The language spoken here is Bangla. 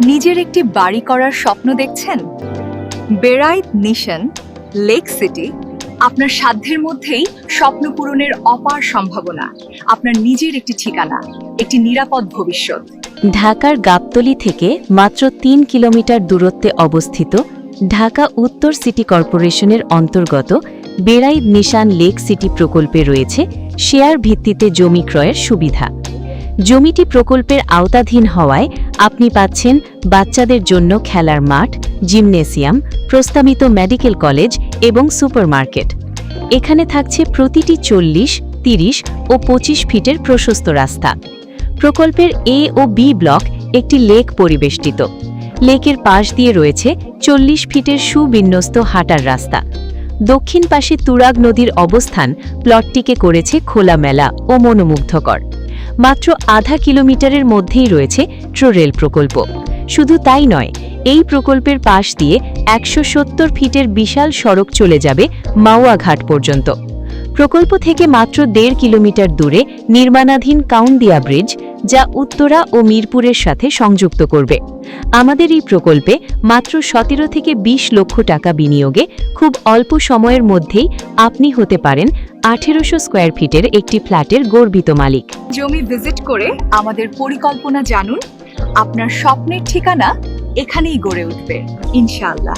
নিজের একটি বাড়ি করার স্বপ্ন দেখছেন? বেড়াইত নিশান লেক সিটি আপনার সাধ্যের মধ্যেই স্বপ্ন পূরণের অপার সম্ভাবনা। আপনার নিজের একটি ঠিকানা, একটি নিরাপদ ভবিষ্যৎ। ঢাকার গাবতলী থেকে মাত্র ৩ কিলোমিটার দূরত্বে অবস্থিত ঢাকা উত্তর সিটি কর্পোরেশনের অন্তর্গত বেড়াইত নিশান লেক সিটি প্রকল্পে রয়েছে শেয়ার ভিত্তিতে জমি ক্রয়ের সুবিধা। জমিটি প্রকল্পের আওতাধীন হওয়ায় আপনি পাচ্ছেন বাচ্চাদের জন্য খেলার মাঠ, জিমনেসিয়াম, প্রস্তাবিত মেডিকেল কলেজ এবং সুপারমার্কেট। এখানে থাকছে প্রতিটি ৪০, ৩০ ও ২৫ ফিটের প্রশস্ত রাস্তা। প্রকল্পের এ ও বি ব্লক একটি লেক পরিবেষ্টিত। লেকের পাশ দিয়ে রয়েছে ৪০ ফিটের সুবিন্যস্ত হাঁটার রাস্তা। দক্ষিণ পাশে তুরাগ নদীর অবস্থান প্লটটিকে করেছে খোলামেলা ও মনোমুগ্ধকর। মাত্র আধা কিলোমিটারের মধ্যেই রয়েছে ট্রোরেল প্রকল্প। শুধু তাই নয়, এই প্রকল্পের পাশ দিয়ে ১৭০ ফিটের বিশাল সড়ক চলে যাবে মাওয়া ঘাট পর্যন্ত। প্রকল্প থেকে মাত্র ১.৫ কিলোমিটার দূরে নির্মাণাধীন কাউন্দিয়া ব্রিজ, যা উত্তরা ও মিরপুরের সাথে সংযুক্ত করবে। আমাদের এই প্রকল্পে মাত্র ১৭ থেকে ২০ লক্ষ টাকা বিনিয়োগে খুব অল্প সময়ের মধ্যেই আপনি হতে পারেন ১৮০০ স্কয়ার ফিটের একটি ফ্ল্যাটের গর্বিত মালিক। জমি ভিজিট করে আমাদের পরিকল্পনা জানুন। আপনার স্বপ্নের ঠিকানা এখানেই গড়ে উঠবে, ইনশাআল্লাহ।